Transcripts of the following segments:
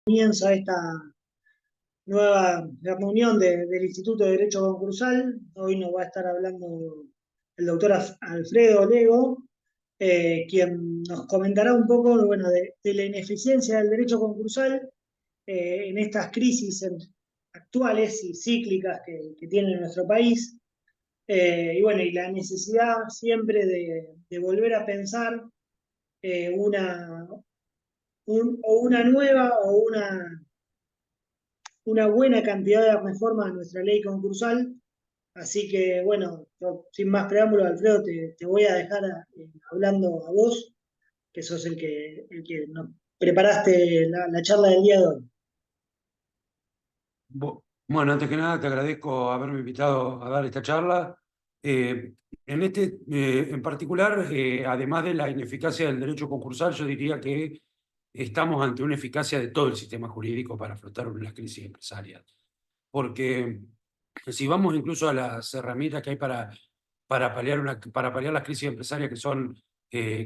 Comienza esta nueva reunión del Instituto de Derecho Concursal. Hoy nos va a estar hablando el doctor Alfredo Lego, quien nos comentará un poco bueno, de la ineficiencia del derecho concursal en estas crisis actuales y cíclicas que tiene nuestro país. Y bueno, y la necesidad siempre de volver a pensar o una nueva o una buena cantidad de reformas a nuestra ley concursal. Así que, bueno, yo, sin más preámbulos, Alfredo, te voy a dejar hablando a vos, que sos el que nos preparaste la charla del día de hoy. Bueno, antes que nada te agradezco haberme invitado a dar esta charla. En particular, además de la ineficacia del derecho concursal, yo diría que estamos ante una eficacia de todo el sistema jurídico para afrontar las crisis empresariales. Porque si vamos incluso a las herramientas que hay para paliar las crisis empresarias que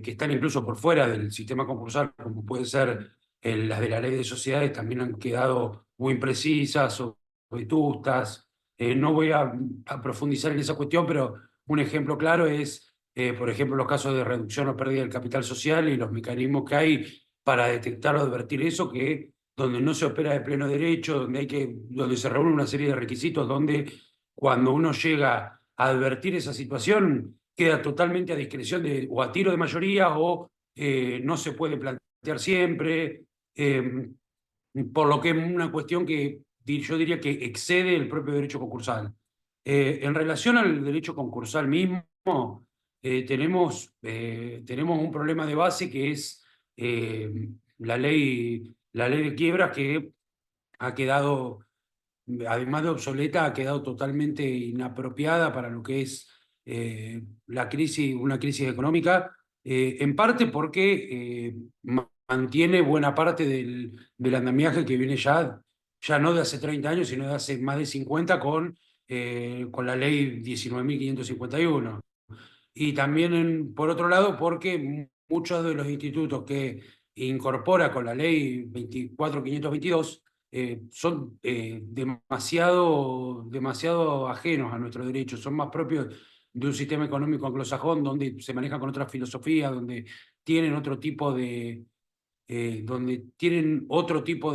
están incluso por fuera del sistema concursal, como puede ser las de la ley de sociedades, también han quedado muy imprecisas o vetustas. No voy a profundizar en esa cuestión, pero un ejemplo claro es, por ejemplo, los casos de reducción o pérdida del capital social y los mecanismos que hay para detectar o advertir eso, que donde no se opera de pleno derecho, donde se reúne una serie de requisitos, donde cuando uno llega a advertir esa situación, queda totalmente a discreción o a tiro de mayoría o no se puede plantear siempre, por lo que es una cuestión que yo diría que excede el propio derecho concursal. En relación al derecho concursal mismo, tenemos un problema de base que es la ley de quiebras que ha quedado, además de obsoleta, ha quedado totalmente inapropiada para lo que es una crisis económica, en parte porque mantiene buena parte del andamiaje que viene ya no de hace 30 años, sino de hace más de 50 con la ley 19.551. Y también, por otro lado, porque muchos de los institutos que incorpora con la ley 24.522 son demasiado ajenos a nuestros derechos, son más propios de un sistema económico anglosajón donde se maneja con otra filosofía, donde tienen otro tipo de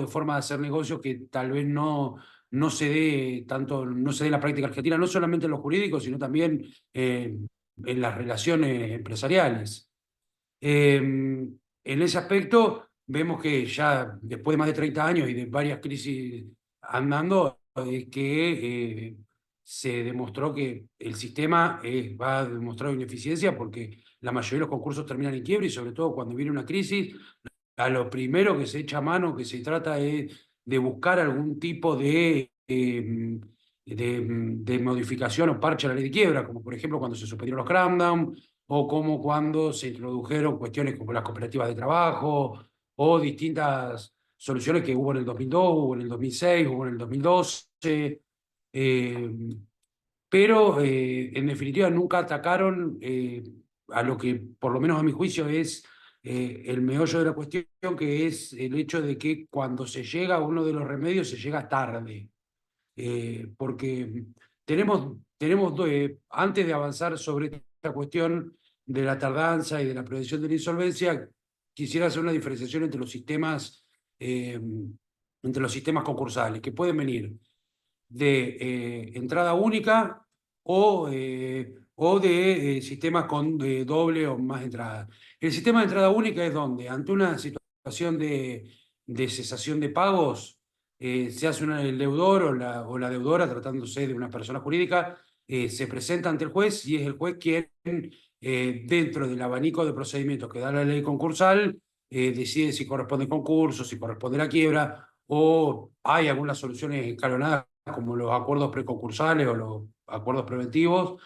forma de hacer negocios que tal vez no se dé tanto, no se dé en la práctica argentina, no solamente en lo jurídico, sino también en las relaciones empresariales. En ese aspecto, vemos que ya después de más de 30 años y de varias crisis andando, se demostró que el sistema va a demostrar ineficiencia porque la mayoría de los concursos terminan en quiebra y sobre todo cuando viene una crisis, a lo primero que se echa mano, que se trata es de buscar algún tipo de modificación o parche a la ley de quiebra, como por ejemplo cuando se suspendieron los cramdown, o como cuando se introdujeron cuestiones como las cooperativas de trabajo, o distintas soluciones que hubo en el 2002, hubo en el 2006, hubo en el 2012, eh, pero en definitiva nunca atacaron a lo que, por lo menos a mi juicio, es el meollo de la cuestión, que es el hecho de que cuando se llega a uno de los remedios se llega tarde. Porque antes de avanzar sobre esta cuestión de la tardanza y de la prevención de la insolvencia, quisiera hacer una diferenciación eh, entre los sistemas concursales, que pueden venir de entrada única o de sistemas con doble o más entradas. El sistema de entrada única es donde, ante una situación de cesación de pagos, se hace el deudor o la deudora, tratándose de una persona jurídica, se presenta ante el juez y es el juez quien, dentro del abanico de procedimientos que da la ley concursal, decide si corresponde concurso, si corresponde la quiebra, o hay algunas soluciones escalonadas como los acuerdos preconcursales o los acuerdos preventivos,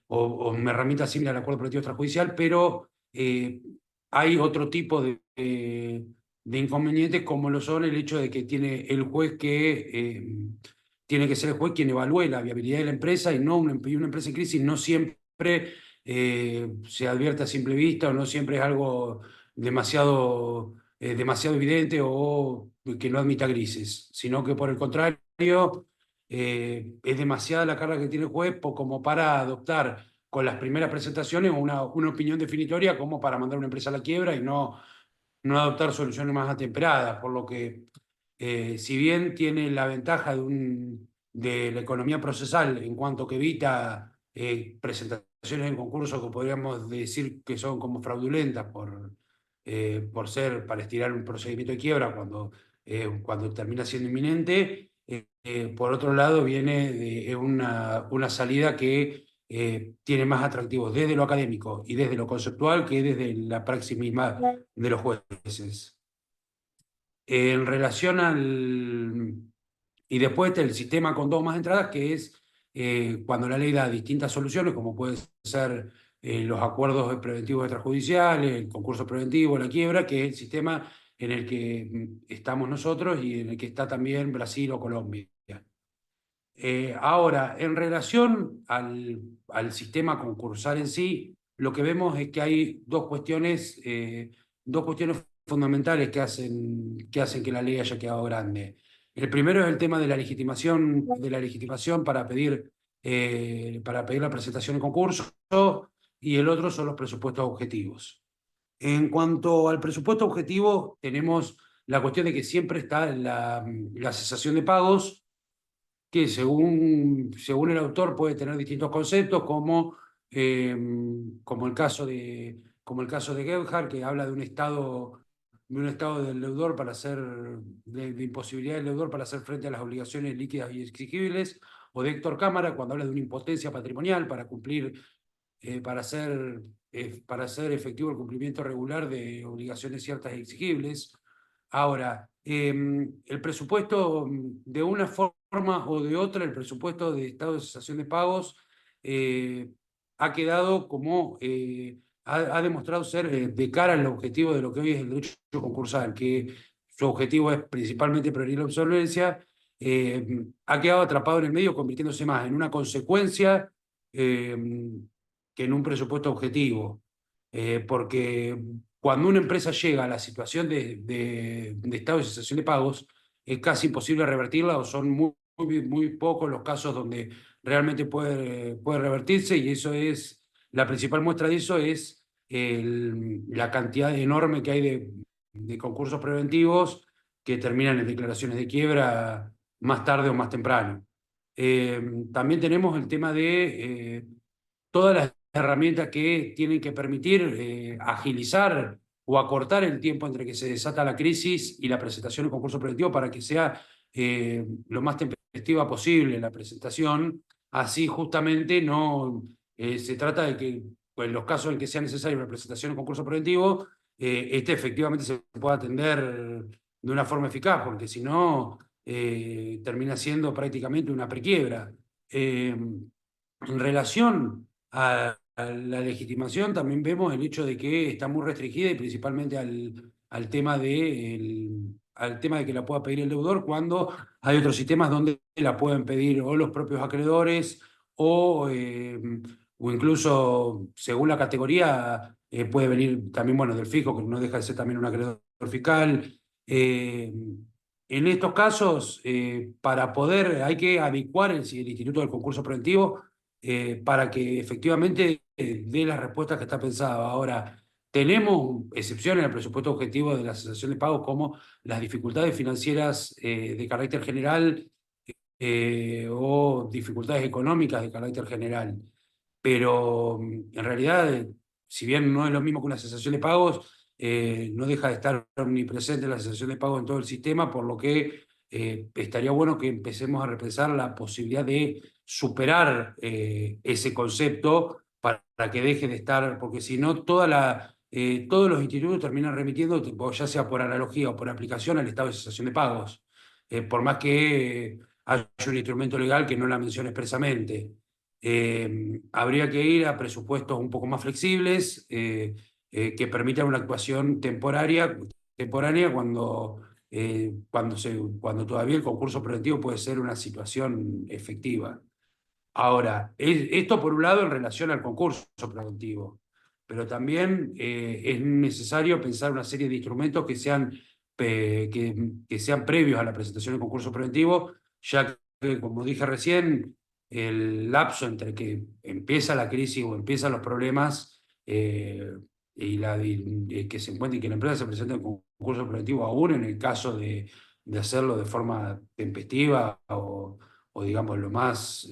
o una herramienta similar al acuerdo preventivo extrajudicial, pero hay otro tipo de inconvenientes como lo son el hecho de que tiene el juez tiene que ser el juez quien evalúe la viabilidad de la empresa y y una empresa en crisis no siempre se advierte a simple vista o no siempre es algo demasiado demasiado evidente o que no admita grises, sino que por el contrario es demasiada la carga que tiene el juez como para adoptar con las primeras presentaciones una opinión definitoria como para mandar una empresa a la quiebra y no adoptar soluciones más atemperadas, por lo que si bien tiene la ventaja de la economía procesal en cuanto que evita presentaciones en concurso que podríamos decir que son como fraudulentas por ser para estirar un procedimiento de quiebra cuando termina siendo inminente, por otro lado viene de una salida que tiene más atractivos desde lo académico y desde lo conceptual que desde la praxis misma de los jueces. En relación al... Y después está el sistema con dos más entradas, que es cuando la ley da distintas soluciones, como puede ser los acuerdos preventivos extrajudiciales, el concurso preventivo, la quiebra, que es el sistema en el que estamos nosotros y en el que está también Brasil o Colombia. Ahora, en relación al sistema concursal en sí, lo que vemos es que hay dos cuestiones fundamentales que hacen que la ley haya quedado grande. El primero es el tema de la legitimación para pedir la presentación en concurso, y el otro son los presupuestos objetivos. En cuanto al presupuesto objetivo, tenemos la cuestión de que siempre está la cesación de pagos, que según el autor puede tener distintos conceptos, como el caso de Gebhardt, que habla de un estado del deudor para hacer, de imposibilidad del deudor para hacer frente a las obligaciones líquidas y exigibles, o de Héctor Cámara, cuando habla de una impotencia patrimonial para cumplir, para hacer efectivo el cumplimiento regular de obligaciones ciertas y exigibles. Ahora, el presupuesto, de una forma o de otra, el presupuesto de estado de cesación de pagos ha quedado ha demostrado ser de cara al objetivo de lo que hoy es el derecho concursal, que su objetivo es principalmente prevenir la insolvencia, ha quedado atrapado en el medio, convirtiéndose más en una consecuencia que en un presupuesto objetivo. Porque cuando una empresa llega a la situación de estado de cesación de pagos, es casi imposible revertirla o son muy pocos los casos donde realmente puede revertirse, y la principal muestra de eso es la cantidad enorme que hay de concursos preventivos que terminan en declaraciones de quiebra más tarde o más temprano. También tenemos el tema de todas las herramientas que tienen que permitir agilizar o acortar el tiempo entre que se desata la crisis y la presentación del concurso preventivo para que sea lo más tempestiva posible la presentación. Así justamente no se trata de que pues, en los casos en que sea necesaria una presentación del concurso preventivo, efectivamente se pueda atender de una forma eficaz, porque si no termina siendo prácticamente una prequiebra. En relación a la legitimación, también vemos el hecho de que está muy restringida, y principalmente al tema de que la pueda pedir el deudor, cuando hay otros sistemas donde la pueden pedir o los propios acreedores o incluso, según la categoría, puede venir también, bueno, del fisco, que no deja de ser también un acreedor fiscal. En estos casos, hay que adecuar el instituto del concurso preventivo para que efectivamente dé las respuestas que está pensada. Ahora, tenemos excepciones en el presupuesto objetivo de la cesación de pagos, como las dificultades financieras de carácter general o dificultades económicas de carácter general. Pero en realidad, si bien no es lo mismo que una cesación de pagos, no deja de estar omnipresente la cesación de pagos en todo el sistema, por lo que estaría bueno que empecemos a repensar la posibilidad de superar ese concepto para que deje de estar, porque si no, todos los institutos terminan remitiendo, ya sea por analogía o por aplicación, al estado de cesación de pagos, por más que haya un instrumento legal que no la mencione expresamente. Habría que ir a presupuestos un poco más flexibles, que permitan una actuación temporánea cuando todavía el concurso preventivo puede ser una situación efectiva. Ahora, esto por un lado en relación al concurso preventivo. pero también es necesario pensar una serie de instrumentos que sean previos a la presentación del concurso preventivo, ya que, como dije recién, el lapso entre que empieza la crisis o empiezan los problemas y que se encuentre y que la empresa se presente en concurso preventivo, aún en el caso de hacerlo de forma tempestiva o digamos, lo más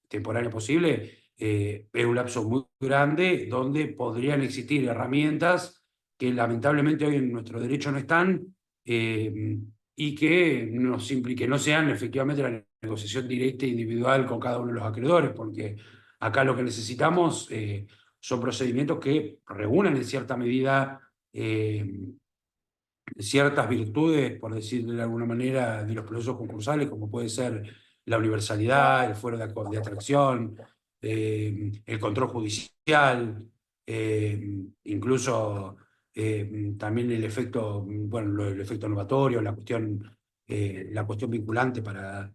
temporario posible, es un lapso muy grande donde podrían existir herramientas que lamentablemente hoy en nuestro derecho no están y que no sean efectivamente la negociación directa e individual con cada uno de los acreedores, porque acá lo que necesitamos son procedimientos que reúnan en cierta medida ciertas virtudes, por decirlo de alguna manera, de los procesos concursales, como puede ser la universalidad, el fuero de atracción, el control judicial, incluso también el efecto, bueno, el efecto novatorio, la cuestión vinculante para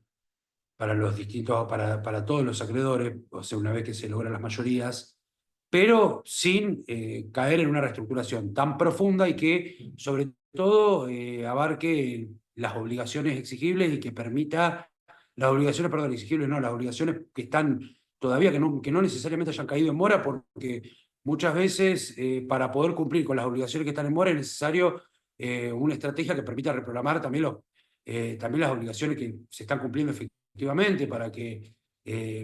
los distintos, para todos los acreedores, o sea, una vez que se logran las mayorías, pero sin caer en una reestructuración tan profunda y que, sobre todo, abarque las obligaciones exigibles y que permita, las obligaciones, perdón, exigibles no, las obligaciones que están todavía, que no necesariamente hayan caído en mora, porque muchas veces para poder cumplir con las obligaciones que están en mora es necesario una estrategia que permita reprogramar también las obligaciones que se están cumpliendo efectivamente para que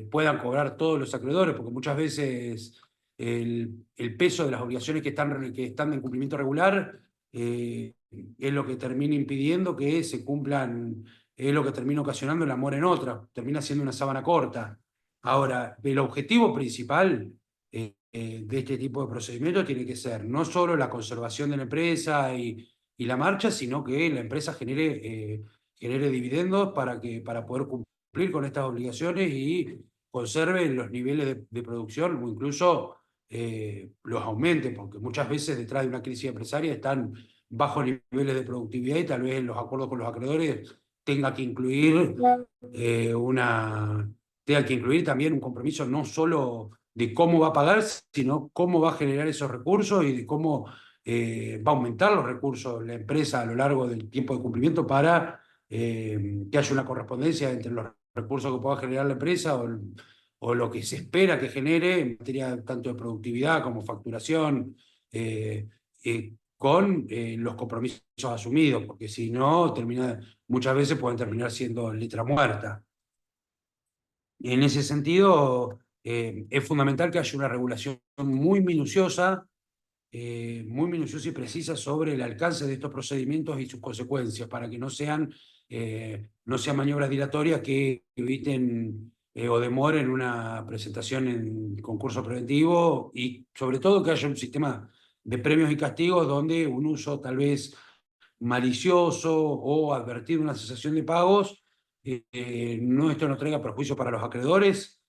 puedan cobrar todos los acreedores, porque muchas veces el peso de las obligaciones que están en cumplimiento regular es lo que termina impidiendo que se cumplan, es lo que termina ocasionando el amor en otra, termina siendo una sábana corta. Ahora, el objetivo principal de este tipo de procedimientos tiene que ser no solo la conservación de la empresa y la marcha, sino que la empresa genere dividendos para poder cumplir con estas obligaciones y conserve los niveles de producción o incluso los aumente, porque muchas veces detrás de una crisis empresaria están bajos niveles de productividad y tal vez en los acuerdos con los acreedores tenga que incluir eh, una, tenga que incluir también un compromiso no solo de cómo va a pagar, sino cómo va a generar esos recursos y de cómo va a aumentar los recursos la empresa a lo largo del tiempo de cumplimiento para que haya una correspondencia entre los recursos que pueda generar la empresa o lo que se espera que genere en materia tanto de productividad como facturación, con los compromisos asumidos, porque si no, muchas veces pueden terminar siendo letra muerta. En ese sentido, es fundamental que haya una regulación muy minuciosa y precisa sobre el alcance de estos procedimientos y sus consecuencias, para que no sean maniobras dilatorias que eviten o demoren una presentación en concurso preventivo y sobre todo que haya un sistema de premios y castigos donde un uso tal vez malicioso o advertir una cesación de pagos, esto no traiga perjuicio para los acreedores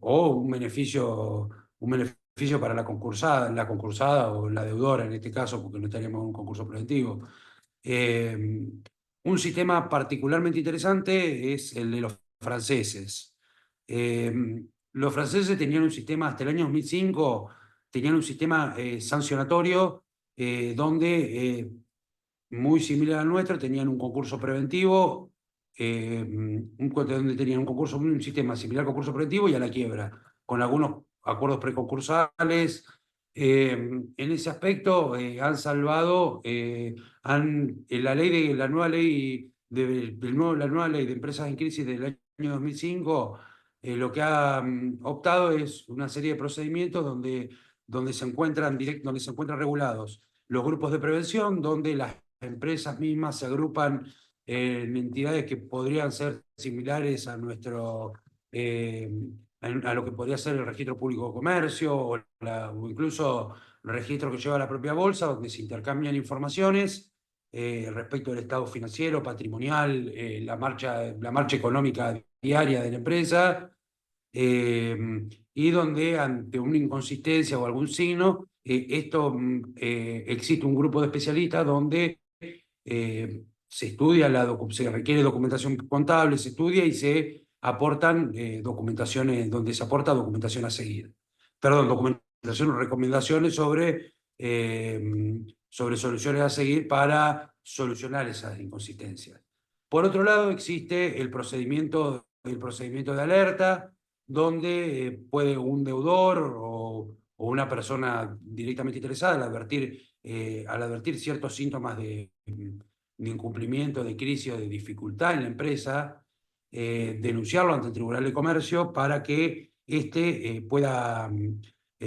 o un beneficio para la concursada o la deudora en este caso, porque no estaríamos en un concurso preventivo. Un sistema particularmente interesante es el de los franceses. Los franceses tenían un sistema, hasta el año 2005, tenían un sistema sancionatorio muy similar al nuestro, tenían un concurso preventivo, donde tenían un sistema similar al concurso preventivo y a la quiebra, con algunos acuerdos preconcursales. En ese aspecto han salvado, la nueva ley la nueva ley de empresas en crisis del año 2005, lo que ha optado es una serie de procedimientos donde donde se encuentran regulados los grupos de prevención, donde las empresas mismas se agrupan en entidades que podrían ser similares eh, a lo que podría ser el registro público de comercio o incluso el registro que lleva la propia bolsa, donde se intercambian informaciones respecto del estado financiero, patrimonial, la marcha económica diaria de la empresa, eh, y donde ante una inconsistencia o algún signo, existe un grupo de especialistas donde se requiere documentación contable, se estudia y se aportan documentaciones, donde se aporta documentación a seguir. Perdón, documentación recomendaciones sobre soluciones a seguir para solucionar esas inconsistencias. Por otro lado, existe el procedimiento de alerta, donde puede un deudor o una persona directamente interesada, al advertir ciertos síntomas de incumplimiento, de crisis o de dificultad en la empresa, denunciarlo ante el Tribunal de Comercio para que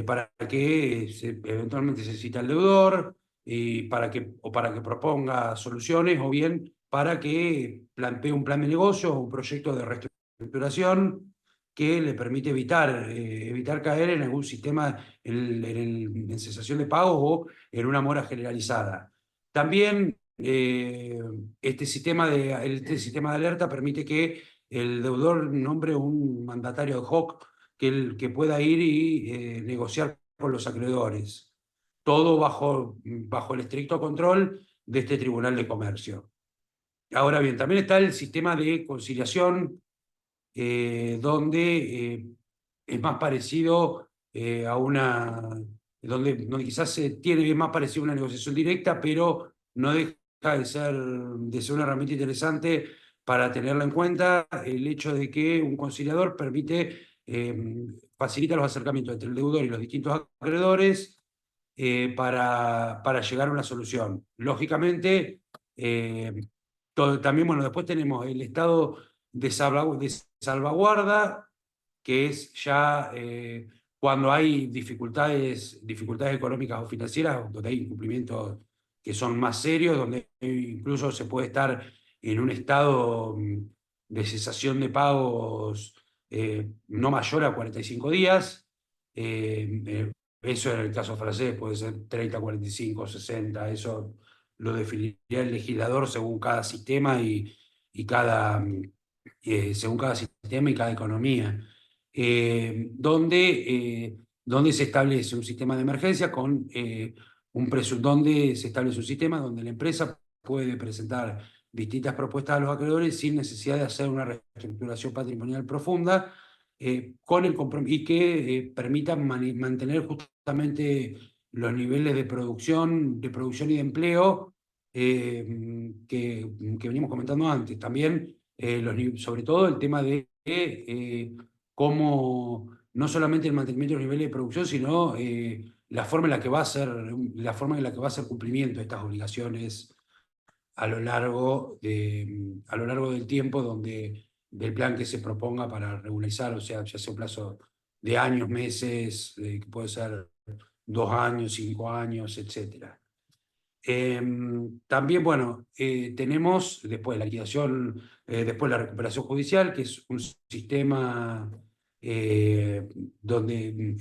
para que eventualmente se cita al deudor y para que proponga soluciones, o bien para que plantee un plan de negocio o un proyecto de reestructuración que le permite evitar caer en algún sistema, en cesación de pagos o en una mora generalizada. También este sistema de alerta permite que el deudor nombre un mandatario ad hoc que pueda ir y negociar con los acreedores. Todo bajo el estricto control de este Tribunal de Comercio. Ahora bien, también está el sistema de conciliación, donde es más parecido donde quizás es más parecido a una negociación directa, pero no deja de ser una herramienta interesante para tenerla en cuenta, el hecho de que un conciliador facilita los acercamientos entre el deudor y los distintos acreedores para llegar a una solución. Lógicamente, también, bueno, después tenemos el estado de salvaguarda, que es ya cuando hay dificultades económicas o financieras, donde hay incumplimientos que son más serios, donde incluso se puede estar en un estado de cesación de pagos no mayor a 45 días. Eso en el caso francés puede ser 30, 45, 60, eso lo definiría el legislador según cada sistema según cada sistema y cada economía, donde se establece un sistema de emergencia donde se establece un sistema donde la empresa puede presentar distintas propuestas a los acreedores sin necesidad de hacer una reestructuración patrimonial profunda, y que permitan mantener justamente los niveles de producción y de empleo que venimos comentando antes. También, sobre todo, el tema de cómo no solamente el mantenimiento de los niveles de producción, sino la forma en la que va a ser cumplimiento de estas obligaciones a lo largo del tiempo del plan que se proponga para regularizar, o sea, ya sea un plazo de años, meses, que puede ser 2 años, 5 años, etc. También, bueno, tenemos después la liquidación, después la recuperación judicial, que es un sistema donde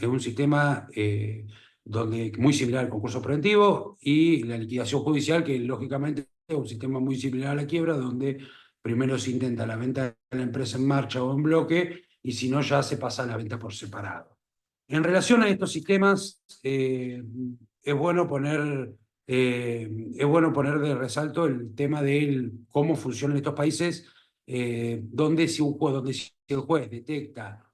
muy similar al concurso preventivo, y la liquidación judicial, que lógicamente es un sistema muy similar a la quiebra, donde primero se intenta la venta de la empresa en marcha o en bloque, y si no, ya se pasa a la venta por separado. En relación a estos sistemas, es bueno poner de resalto el tema de cómo funcionan estos países, donde si el juez detecta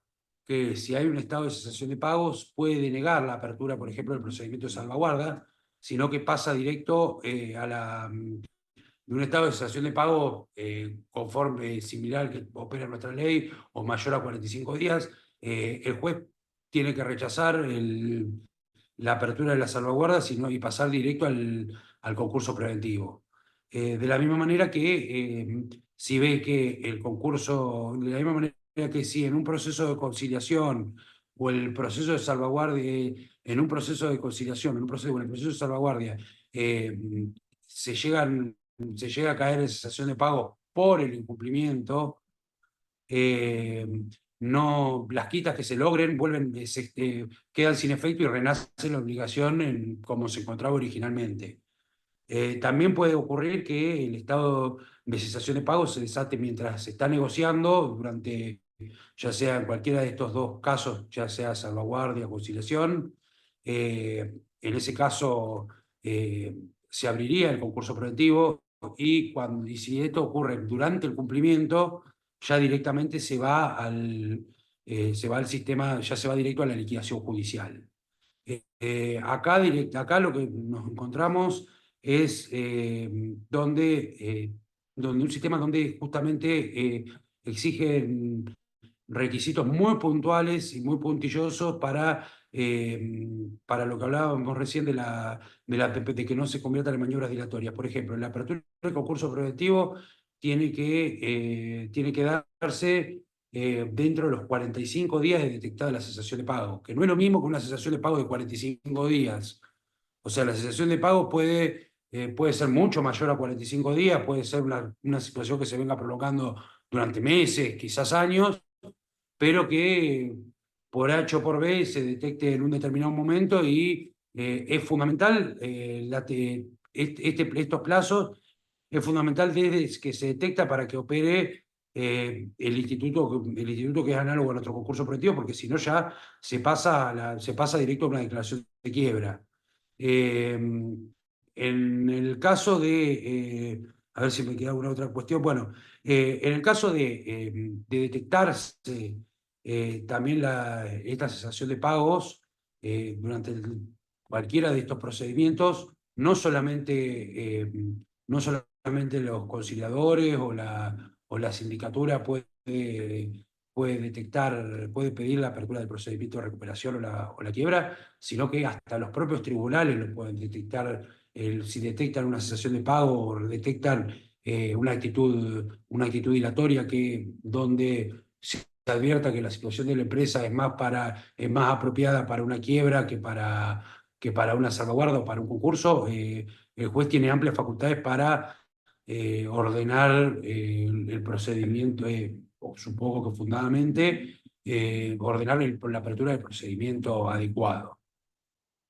que si hay un estado de cesación de pagos, puede denegar la apertura, por ejemplo, del procedimiento de salvaguarda, sino que pasa directo de un estado de cesación de pago conforme, similar que opera nuestra ley, o mayor a 45 días, el juez tiene que rechazar la apertura de la salvaguarda y pasar directo al concurso preventivo. De la misma manera que si ve que de la misma manera que si en un proceso de conciliación o el proceso de salvaguardia, en un proceso de conciliación, en el proceso de salvaguardia, se llega a caer en cesación de pago por el incumplimiento, las quitas que se logren quedan sin efecto y renace la obligación como se encontraba originalmente. También puede ocurrir que el estado de cesación de pago se desate mientras se está negociando, ya sea en cualquiera de estos dos casos, ya sea salvaguardia o conciliación. En ese caso, se abriría el concurso preventivo, y si esto ocurre durante el cumplimiento, ya directamente se va al sistema, ya se va directo a la liquidación judicial. Acá lo que nos encontramos es donde un sistema donde justamente exigen requisitos muy puntuales y muy puntillosos para lo que hablábamos recién de que no se conviertan en maniobras dilatorias. Por ejemplo, en la apertura del concurso preventivo tiene que darse dentro de los 45 días de detectada la cesación de pago, que no es lo mismo que una cesación de pago de 45 días. O sea, la cesación de pago puede ser mucho mayor a 45 días, puede ser una situación que se venga prolongando durante meses, quizás años, pero que por H o por B se detecte en un determinado momento y es fundamental estos plazos, es fundamental desde que se detecta para que opere el instituto que es análogo a nuestro concurso preventivo, porque si no ya se pasa directo a una declaración de quiebra. En el caso a ver si me queda alguna otra cuestión, bueno, en el caso de detectarse también esta cesación de pagos durante cualquiera de estos procedimientos, no solamente los conciliadores o la sindicatura puede detectar, puede pedir la apertura del procedimiento de recuperación o la quiebra, sino que hasta los propios tribunales lo pueden detectar. Si detectan una cesación de pago o detectan una actitud dilatoria donde se advierta que la situación de la empresa es más apropiada para una quiebra que para una salvaguarda o para un concurso, el juez tiene amplias facultades para ordenar el procedimiento, o supongo que fundadamente, ordenar la apertura del procedimiento adecuado.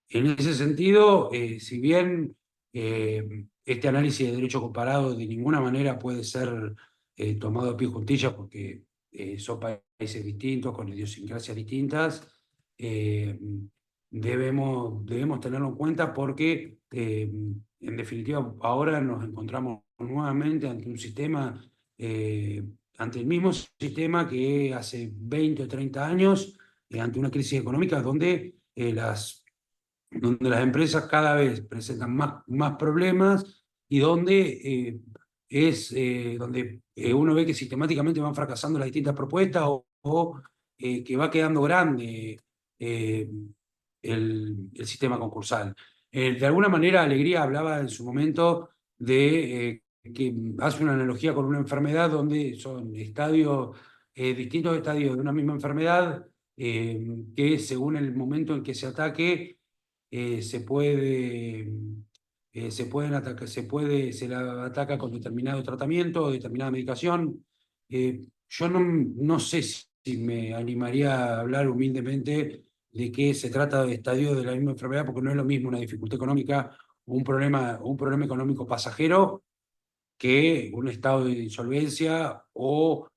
En ese sentido, si bien este análisis de derecho comparado de ninguna manera puede ser tomado a pie juntillas porque son países distintos, con idiosincrasias distintas, eh, debemos tenerlo en cuenta porque, en definitiva, ahora nos encontramos nuevamente ante un sistema, ante el mismo sistema que hace 20 o 30 años, ante una crisis económica donde las empresas cada vez presentan más problemas y donde uno ve que sistemáticamente van fracasando las distintas propuestas o que va quedando grande eh, el sistema concursal. De alguna manera, Alegría hablaba en su momento de que hace una analogía con una enfermedad donde son distintos estadios de una misma enfermedad, que según el momento en que se ataque, se puede, se pueden atacar, se la ataca con determinado tratamiento o determinada medicación. Yo no sé si me animaría a hablar humildemente de que se trata de estadios de la misma enfermedad, porque no es lo mismo una dificultad económica o un problema económico pasajero que un estado de insolvencia o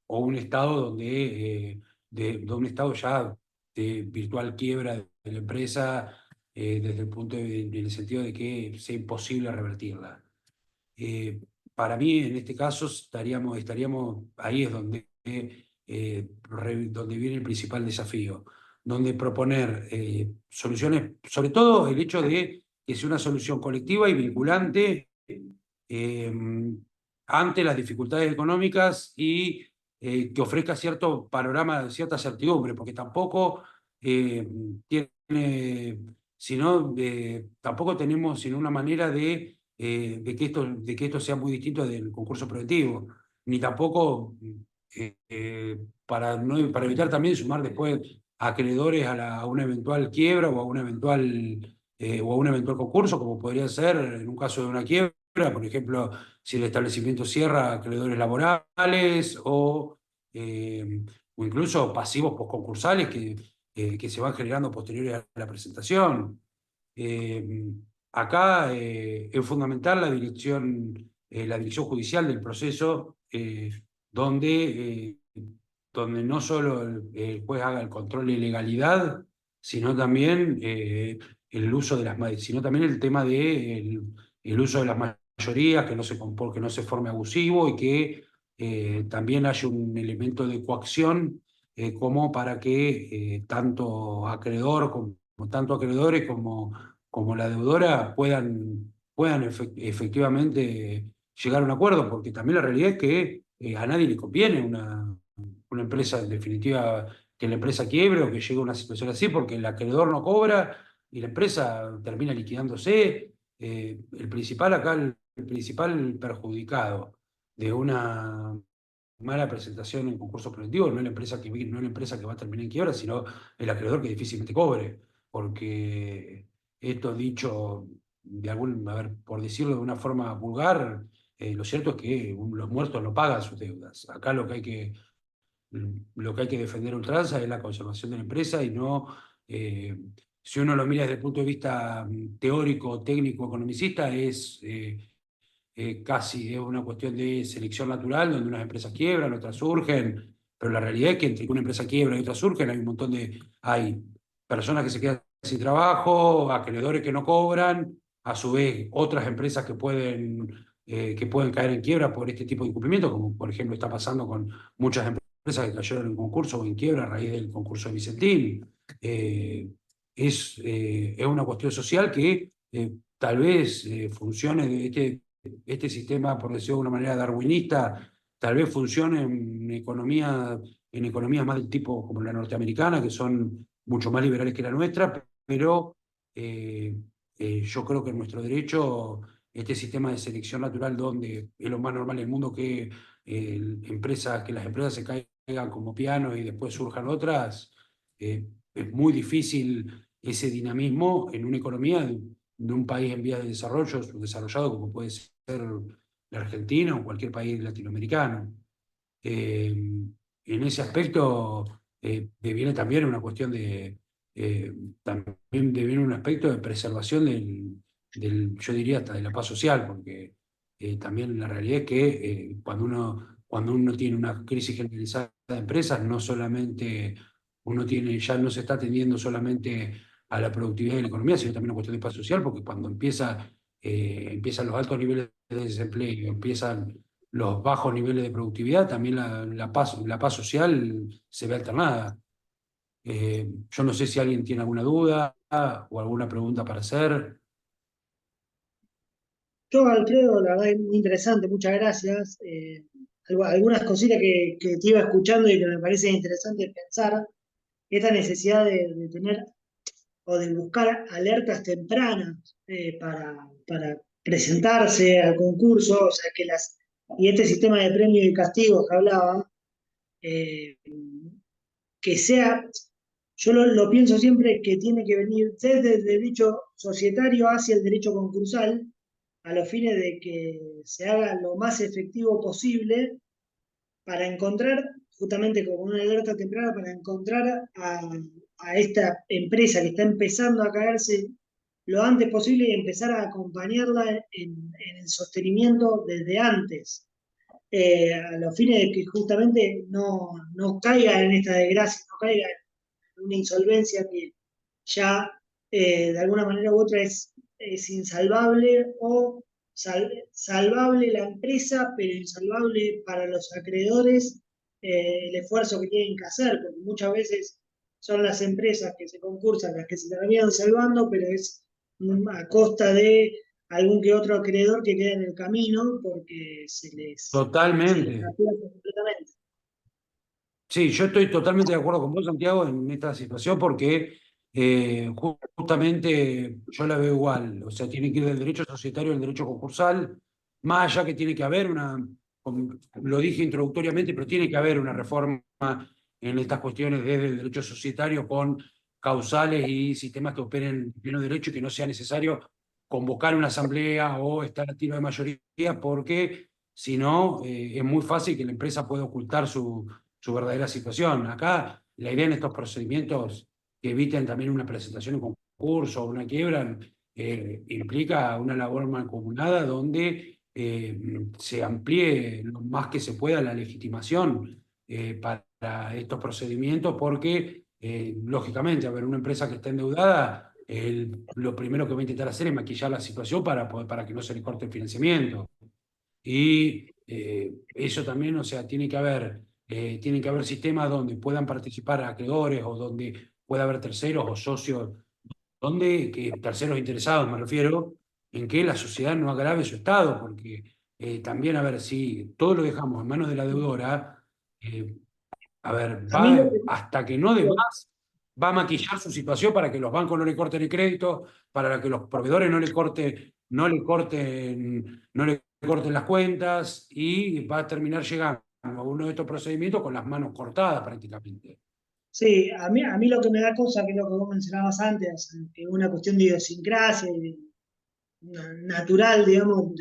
un estado de un estado ya de virtual quiebra de la empresa, desde el en el sentido de que sea imposible revertirla. Eh, para mí, en este caso, ahí es donde viene el principal desafío, donde proponer soluciones, sobre todo el hecho de que sea una solución colectiva y vinculante eh, ante las dificultades económicas y que ofrezca cierto panorama, cierta certidumbre, porque tampoco eh, tiene, tampoco tenemos sino una manera de que esto sea muy distinto del concurso preventivo, ni tampoco para evitar también sumar después acreedores a una eventual quiebra o a un eventual concurso, como podría ser en un caso de una quiebra, por ejemplo, si el establecimiento cierra acreedores laborales o incluso pasivos postconcursales que se van generando posteriores a la presentación. Eh, Acá es fundamental la dirección judicial del proceso, donde no solo el juez haga el control de legalidad, sino también sino también el tema el uso de las mayorías, que no se forme abusivo y que también haya un elemento de coacción como para que tanto acreedores como la deudora puedan efectivamente llegar a un acuerdo, porque también la realidad es que a nadie le conviene una empresa, en definitiva, que la empresa quiebre o que llegue a una situación así, porque el acreedor no cobra y la empresa termina liquidándose. El principal acá, el principal perjudicado de una mala presentación en concurso colectivo no es no es la empresa que va a terminar en quiebra, sino el acreedor que difícilmente cobre, porque esto dicho a ver, por decirlo de una forma vulgar, lo cierto es que los muertos no pagan sus deudas. Acá lo que hay que defender a ultranza es la conservación de la empresa y no, eh, si uno lo mira desde el punto de vista teórico, técnico, economicista, casi es una cuestión de selección natural, donde unas empresas quiebran, otras surgen, pero la realidad es que entre que una empresa quiebra y otras surgen, hay personas que se quedan sin trabajo, acreedores que no cobran, a su vez otras empresas que pueden caer en quiebra por este tipo de incumplimientos, como por ejemplo está pasando con muchas empresas que cayeron en concurso o en quiebra a raíz del concurso de Vicentín. Es una cuestión social que tal vez funcione de este sistema, por decirlo de una manera darwinista, tal vez funcione en economías más del tipo como la norteamericana, que son mucho más liberales que la nuestra, pero yo creo que en nuestro derecho, este sistema de selección natural, donde es lo más normal del mundo que las empresas se caigan como pianos y después surjan otras, es muy difícil ese dinamismo en una economía de un país en vías de desarrollo, subdesarrollado como puede ser la Argentina o cualquier país latinoamericano. Eh, en ese aspecto deviene también una cuestión también deviene un aspecto de preservación yo diría hasta de la paz social, porque también la realidad es que cuando uno tiene una crisis generalizada de empresas, no solamente ya no se está atendiendo solamente a la productividad de la economía, sino también una cuestión de paz social, porque cuando empiezan los altos niveles de desempleo, empiezan los bajos niveles de productividad, también la paz social se ve alternada. Yo no sé si alguien tiene alguna duda o alguna pregunta para hacer. Yo, Alfredo, la verdad es muy interesante, muchas gracias. Algunas cositas que te iba escuchando y que me parece interesante pensar, esta necesidad de tener o de buscar alertas tempranas para presentarse al concurso, o sea, y este sistema de premios y castigos que hablaba, eh, que sea, yo lo pienso siempre que tiene que venir desde el derecho societario hacia el derecho concursal, a los fines de que se haga lo más efectivo posible para encontrar, justamente como una alerta temprana, para encontrar a esta empresa que está empezando a caerse lo antes posible y empezar a acompañarla en el sostenimiento desde antes, a los fines de que justamente no caiga en esta desgracia, no caiga en una insolvencia que ya de alguna manera u otra es insalvable o salvable la empresa, pero insalvable para los acreedores el esfuerzo que tienen que hacer, porque muchas veces son las empresas que se concursan las que se terminan salvando, pero es a costa de algún que otro acreedor que queda en el camino porque se les Totalmente. aplasta completamente. Sí, yo estoy totalmente de acuerdo con vos, Santiago, en esta situación porque justamente yo la veo igual. O sea, tiene que ir del derecho societario al derecho concursal, más allá que tiene que haber lo dije introductoriamente, pero tiene que haber una reforma en estas cuestiones desde el derecho societario con causales y sistemas que operen en pleno derecho y que no sea necesario convocar una asamblea o estar a tiro de mayoría, porque si no, es muy fácil que la empresa pueda ocultar su verdadera situación. Acá la idea en estos procedimientos que eviten también una presentación en concurso o una quiebra implica una labor mancomunada donde se amplíe lo más que se pueda la legitimación para estos procedimientos porque, lógicamente, a ver, una empresa que está endeudada, lo primero que va a intentar hacer es maquillar la situación para que no se le corte el financiamiento. Y eso también, o sea, tiene que haber tienen que haber sistemas donde puedan participar acreedores o donde pueda haber terceros o socios, donde que terceros interesados, me refiero, en que la sociedad no agrave su estado, porque también, a ver, si todo lo dejamos en manos de la deudora, eh, a ver, A mí lo que... hasta que no dé más, va a maquillar su situación para que los bancos no le corten el crédito, para que los proveedores no le corten las cuentas y va a terminar llegando a uno de estos procedimientos con las manos cortadas prácticamente. Sí, a mí lo que me da cosa, que es lo que vos mencionabas antes, que es una cuestión de idiosincrasia, natural, digamos,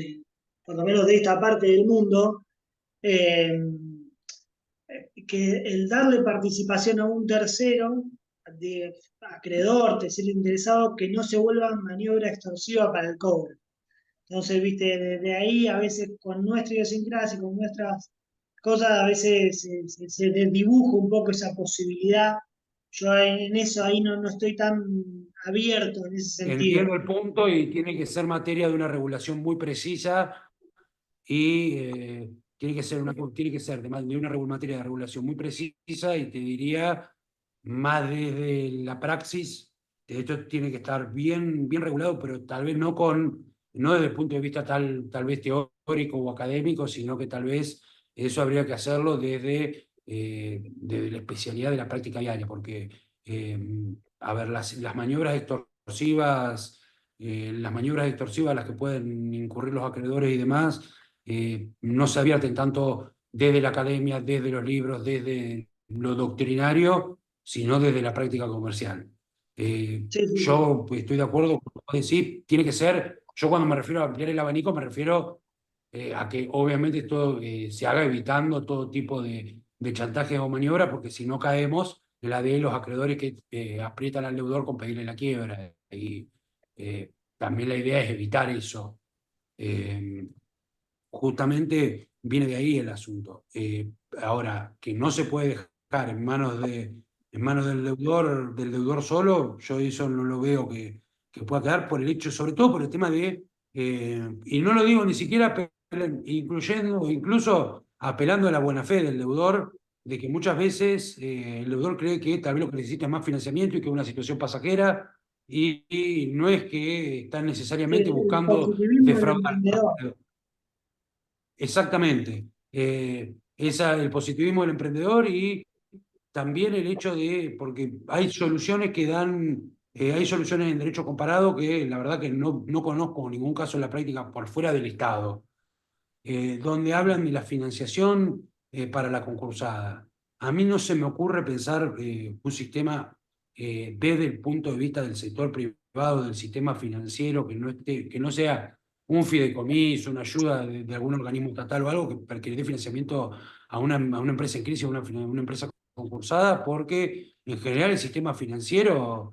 por lo menos de esta parte del mundo, eh, que el darle participación a un tercero, de acreedor, tercero interesado, que no se vuelva maniobra extorsiva para el cobro. Entonces, viste, desde ahí a veces con nuestra idiosincrasia, con nuestras cosas, a veces se desdibuja un poco esa posibilidad. Yo en eso ahí no estoy tan abierto en ese sentido. Entiendo el punto y tiene que ser materia de una regulación muy precisa y tiene que ser de una materia de regulación muy precisa y te diría más desde la praxis. De hecho, tiene que estar bien regulado, pero tal vez no desde el punto de vista tal vez teórico o académico, sino que tal vez eso habría que hacerlo desde la especialidad de la práctica diaria, porque, a ver, las maniobras extorsivas, a las que pueden incurrir los acreedores y demás, no se advierten tanto desde la academia, desde los libros, desde lo doctrinario, sino desde la práctica comercial. Sí, sí, sí. Yo pues, estoy de acuerdo con lo que vos decís, tiene que ser, yo cuando me refiero a ampliar el abanico, me refiero a que obviamente esto se haga evitando todo tipo de chantajes o maniobras, porque si no caemos en la de los acreedores que aprietan al deudor con pedirle la quiebra. Y también la idea es evitar eso. Eh, Justamente viene de ahí el asunto. Ahora, que no se puede dejar en manos del deudor solo, yo eso no lo veo que pueda quedar por el hecho, sobre todo por el tema y no lo digo ni siquiera incluyendo, incluso apelando a la buena fe del deudor, de que muchas veces el deudor cree que tal vez lo que necesita es más financiamiento y que es una situación pasajera, y no es que están Sí, necesariamente el buscando positivismo del defraudar. emprendedor. Exactamente. El positivismo del emprendedor y también el hecho porque hay soluciones hay soluciones en derecho comparado que la verdad que no conozco ningún caso en la práctica por fuera del Estado, donde hablan de la financiación para la concursada. A mí no se me ocurre pensar un sistema desde el punto de vista del sector privado, del sistema financiero, que no sea un fideicomiso, una ayuda de algún organismo estatal o algo que le dé financiamiento a una empresa en crisis, una empresa concursada, porque en general el sistema financiero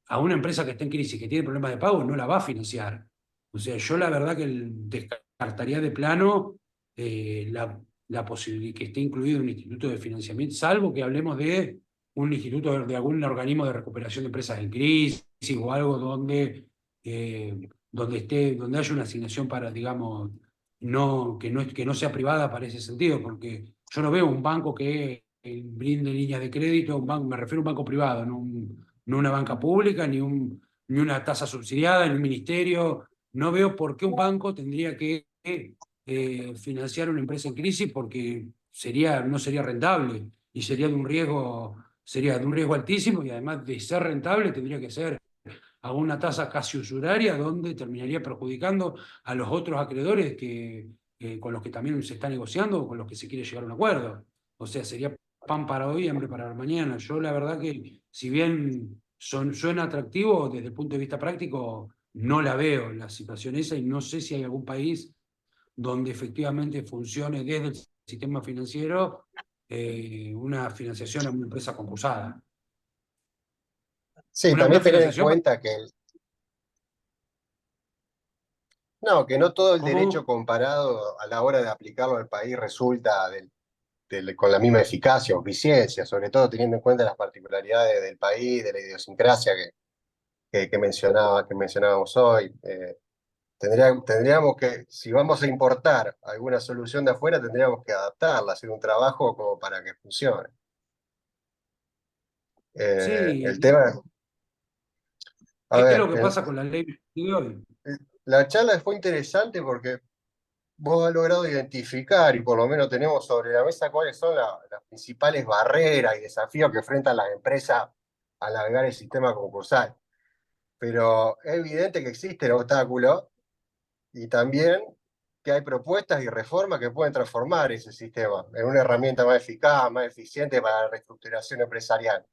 a una empresa que está en crisis, que tiene problemas de pago, no la va a financiar. O sea, yo la verdad que descartaría de plano la posibilidad que esté incluido un instituto de financiamiento, salvo que hablemos de un instituto de algún organismo de recuperación de empresas en crisis o algo donde haya una asignación para, digamos, que no sea privada para ese sentido, porque yo no veo un banco que brinde líneas de crédito, me refiero a un banco privado, no una banca pública, ni una tasa subsidiada, ni un ministerio. No veo por qué un banco tendría que financiar una empresa en crisis porque no sería rentable y sería de un riesgo altísimo, y además de ser rentable tendría que ser a una tasa casi usuraria donde terminaría perjudicando a los otros acreedores con los que también se está negociando o con los que se quiere llegar a un acuerdo. O sea, sería pan para hoy, hambre para mañana. Yo la verdad que si bien suena atractivo desde el punto de vista práctico, no la veo la situación esa y no sé si hay algún país donde efectivamente funcione desde el sistema financiero una financiación a una empresa concursada. Sí, Una también tener en financiación cuenta no, que no todo el derecho como comparado a la hora de aplicarlo al país resulta con la misma eficacia o eficiencia, sobre todo teniendo en cuenta las particularidades del país, de la idiosincrasia que mencionábamos hoy. Tendríamos que, si vamos a importar alguna solución de afuera, tendríamos que adaptarla, hacer un trabajo como para que funcione. El Sí, tema, a ¿qué es ver, lo que pasa con la ley de hoy? la charla fue interesante porque vos has logrado identificar y por lo menos tenemos sobre la mesa cuáles son las principales barreras y desafíos que enfrentan las empresas al navegar el sistema concursal. Pero es evidente que existen obstáculos y también que hay propuestas y reformas que pueden transformar ese sistema en una herramienta más eficaz, más eficiente para la reestructuración empresarial.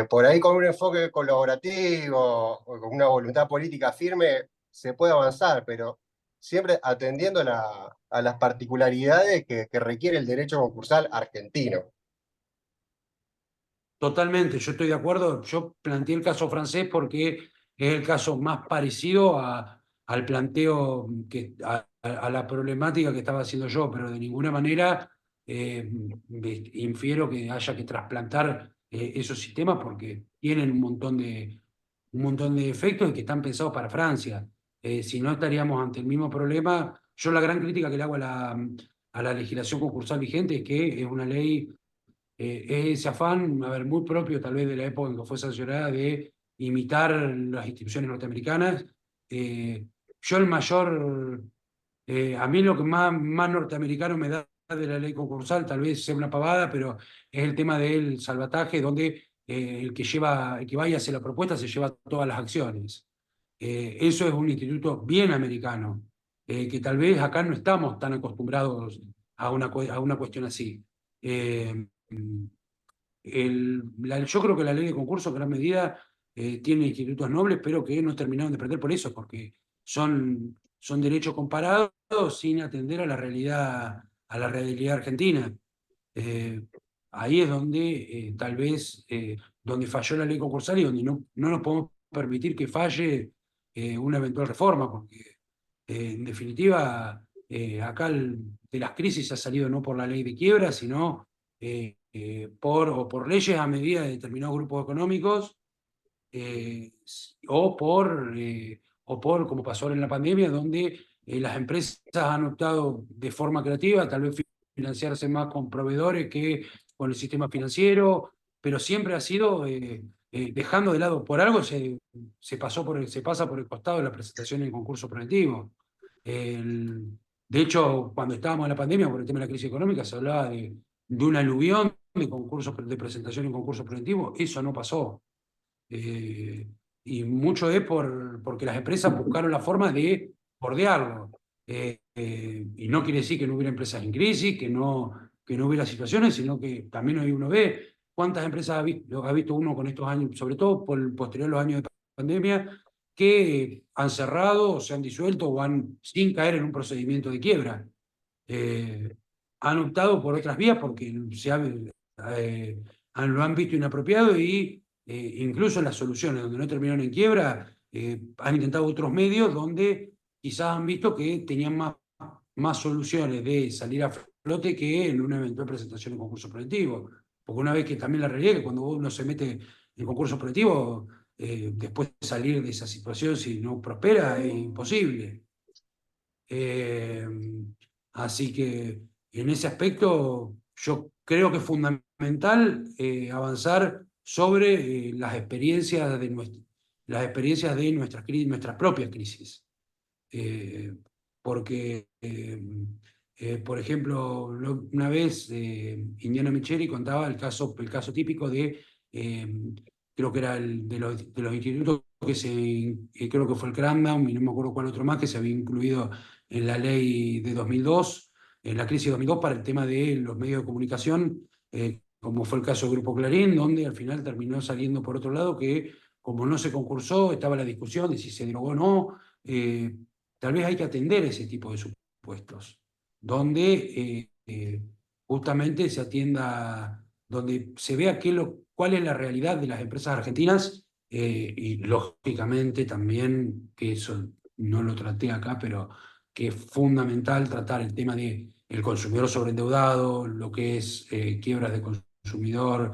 Por ahí con un enfoque colaborativo o con una voluntad política firme se puede avanzar, pero siempre atendiendo a las particularidades que requiere el derecho concursal argentino. Totalmente, yo estoy de acuerdo. Yo planteé el caso francés porque es el caso más parecido al planteo, a la problemática que estaba haciendo yo, pero de ninguna manera infiero que haya que trasplantar esos sistemas porque tienen un montón de efectos y que están pensados para Francia. Si no, estaríamos ante el mismo problema. Yo la gran crítica que le hago a la legislación concursal vigente es que es una ley es ese afán, a ver, muy propio tal vez de la época en que fue sancionada de imitar las instituciones norteamericanas. Eh, yo el mayor, a mí lo que más norteamericano me da de la ley concursal, tal vez sea una pavada, pero es el tema del salvataje, donde el que vaya a hacer la propuesta se lleva todas las acciones. Eso es un instituto bien americano, que tal vez acá no estamos tan acostumbrados a una cuestión así. Eh, yo creo que la ley de concurso en gran medida tiene institutos nobles, pero que no terminaron de perder por eso, porque son derechos comparados sin atender a la realidad argentina. Eh, Ahí es donde tal vez donde falló la ley concursal y donde no nos podemos permitir que falle una eventual reforma, porque en definitiva acá de las crisis ha salido no por la ley de quiebra, sino por leyes a medida de determinados grupos económicos eh, o por, como pasó ahora en la pandemia, donde las empresas han optado de forma creativa, tal vez financiarse más con proveedores que con el sistema financiero, pero siempre ha sido dejando de lado, por algo se pasa por el costado de la presentación en concurso preventivo. El- de hecho, cuando estábamos en la pandemia, por el tema de la crisis económica, se hablaba de un aluvión de concursos de presentación en concurso preventivo. Eso no pasó. Eh, y mucho es porque las empresas buscaron la forma de bordearlo. Y no quiere decir que no hubiera empresas en crisis, que no hubiera situaciones, sino que también hoy uno ve cuántas empresas ha visto uno con estos años, sobre todo posterior a los años de pandemia, que han cerrado o se han disuelto o sin caer en un procedimiento de quiebra. Eh, Han optado por otras vías porque eh, lo han visto inapropiado y incluso en las soluciones donde no terminaron en quiebra, han intentado otros medios donde quizás han visto que tenían más soluciones de salir a flote que en una eventual presentación en concurso preventivo. Porque una vez que también la realidad es que cuando uno se mete en concurso preventivo, después salir de esa situación si no prospera es imposible. Eh, Así que en ese aspecto yo creo que es fundamental avanzar sobre las experiencias de nuestras propias crisis. Eh, Porque, por ejemplo, una vez Indiana Micheli contaba el caso típico eh, creo que era de los institutos creo que fue el Cramdown y no me acuerdo cuál otro más, que se había incluido en la ley de 2002, en la crisis de 2002 para el tema de los medios de comunicación, como fue el caso del Grupo Clarín, donde al final terminó saliendo por otro lado que como no se concursó, estaba la discusión de si se drogó o no. Tal vez hay que atender ese tipo de supuestos, donde justamente se atienda, donde se vea cuál es la realidad de las empresas argentinas y lógicamente también, que eso no lo traté acá, pero que es fundamental tratar el tema de el consumidor sobreendeudado, lo que es quiebras de consumidor,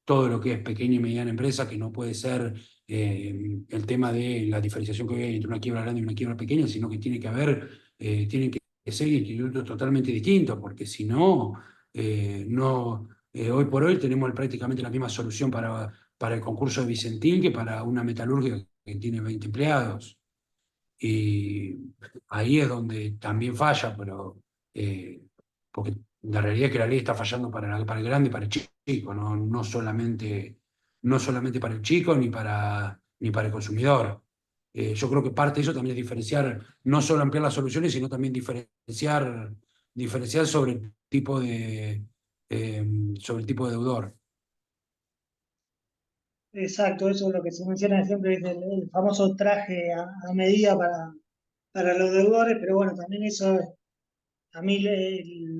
todo lo que es pequeña y mediana empresa, que no puede ser el tema de la diferenciación que hay entre una quiebra grande y una quiebra pequeña, sino que tiene que haber, tienen que ser institutos totalmente distintos, porque si no, hoy por hoy tenemos prácticamente la misma solución para el concurso de Vicentín que para una metalúrgica que tiene 20 empleados. Y ahí es donde también falla, pero porque la realidad es que la ley está fallando para el grande y para el chico, no solamente para el chico ni para el consumidor. Yo creo que parte de eso también es diferenciar, no solo ampliar las soluciones, sino también diferenciar sobre el tipo de deudor. Exacto, eso es lo que se menciona siempre, es el famoso traje a medida para los deudores, pero bueno, también eso a mí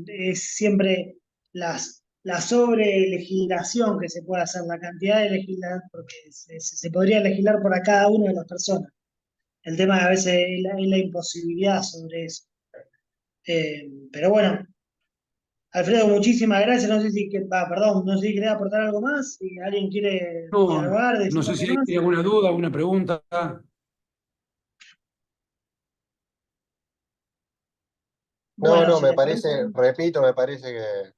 es siempre la sobrelegislación que se puede hacer, la cantidad de legislar, porque se podría legislar por a cada una de las personas. El tema a veces es la imposibilidad sobre eso. Pero bueno, Alfredo, muchísimas gracias. No sé si, perdón, no sé si querés aportar algo más, si alguien quiere No, dialogar, no decir sé algo si hay más. alguna duda, alguna pregunta. No, Bueno, no, si me les parece, parece, repito, me parece que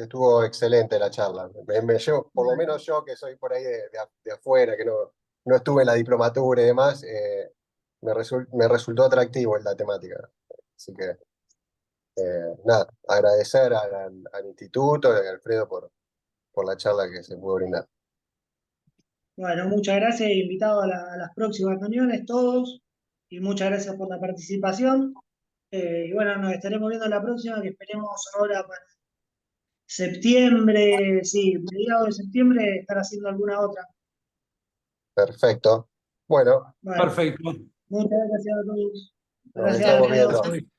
estuvo excelente la charla. Me llevo, por lo bueno, menos yo que soy por ahí de afuera, que no estuve en la diplomatura y demás, me resultó atractivo la temática. Así que, nada, agradecer al instituto y a Alfredo por la charla que se pudo brindar. bueno, muchas gracias, invitado a las próximas reuniones todos, y muchas gracias por la participación. Y bueno, nos estaremos viendo la próxima, que esperemos ahora para septiembre, sí, mediados de septiembre, estar haciendo alguna otra. Perfecto. Bueno, Bueno, Perfecto. muchas gracias a todos. nos Gracias, estamos Alfredo. viendo.